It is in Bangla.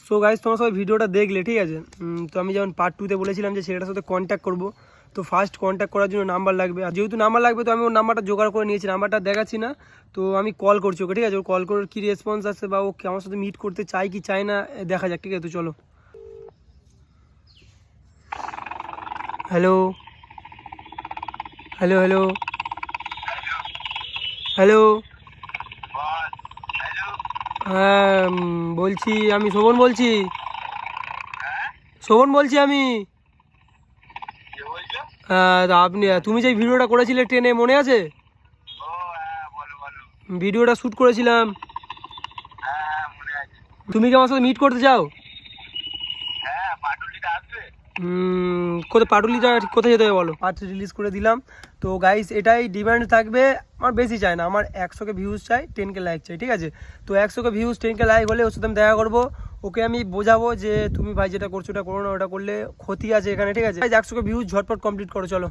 সো গাইস তোমরা সবাই ভিডিওটা দেখলে, ঠিক আছে। তো আমি যেমন পার্ট 2-তে বলেছিলাম যে ছেলেটার সাথে কন্ট্যাক্ট করবো, তো ফার্স্ট কন্ট্যাক্ট করার জন্য নাম্বার লাগবে। আর যেহেতু নাম্বার লাগবে তো আমি ওর নাম্বারটা জোগাড় করে নিয়েছি, নাম্বারটা দেখাচ্ছি না। তো আমি কল করছি ওকে, ঠিক আছে। ও কল করে কী রেসপন্স আসছে বা ও আমার সাথে মিট করতে চাই কি চায় না দেখা যাক, ঠিক আছে। তো চলো। Hello hello hello hello. হ্যাঁ বলছি, আমি শোভন বলছি। শোভন বলছি আমি। হ্যাঁ তা তুমি যে ভিডিওটা করেছিলে ট্রেনে, মনে আছে? ভিডিওটা শ্যুট করেছিলাম। তুমি কি আমার সাথে মিট করতে চাও? কোথায় পাটুলিটা কোথায় যেতে হবে বলো? পার্ট রিলিজ করে দিলাম। তো গাইস এটাই ডিমান্ড থাকবে, আমার বেশি চাই না, আমার 100K ভিউজ চাই, 10K লাইক চাই, ঠিক আছে। তো 100K ভিউজ 10K লাইক হলে ওর সাথে আমি দেখা করবো, ওকে আমি বোঝাবো যে তুমি ভাই যেটা করছো ওটা করো না, ওটা করলে ক্ষতি আছে এখানে, ঠিক আছে। 100K ভিউজ ঝটপট কমপ্লিট করো, চলো।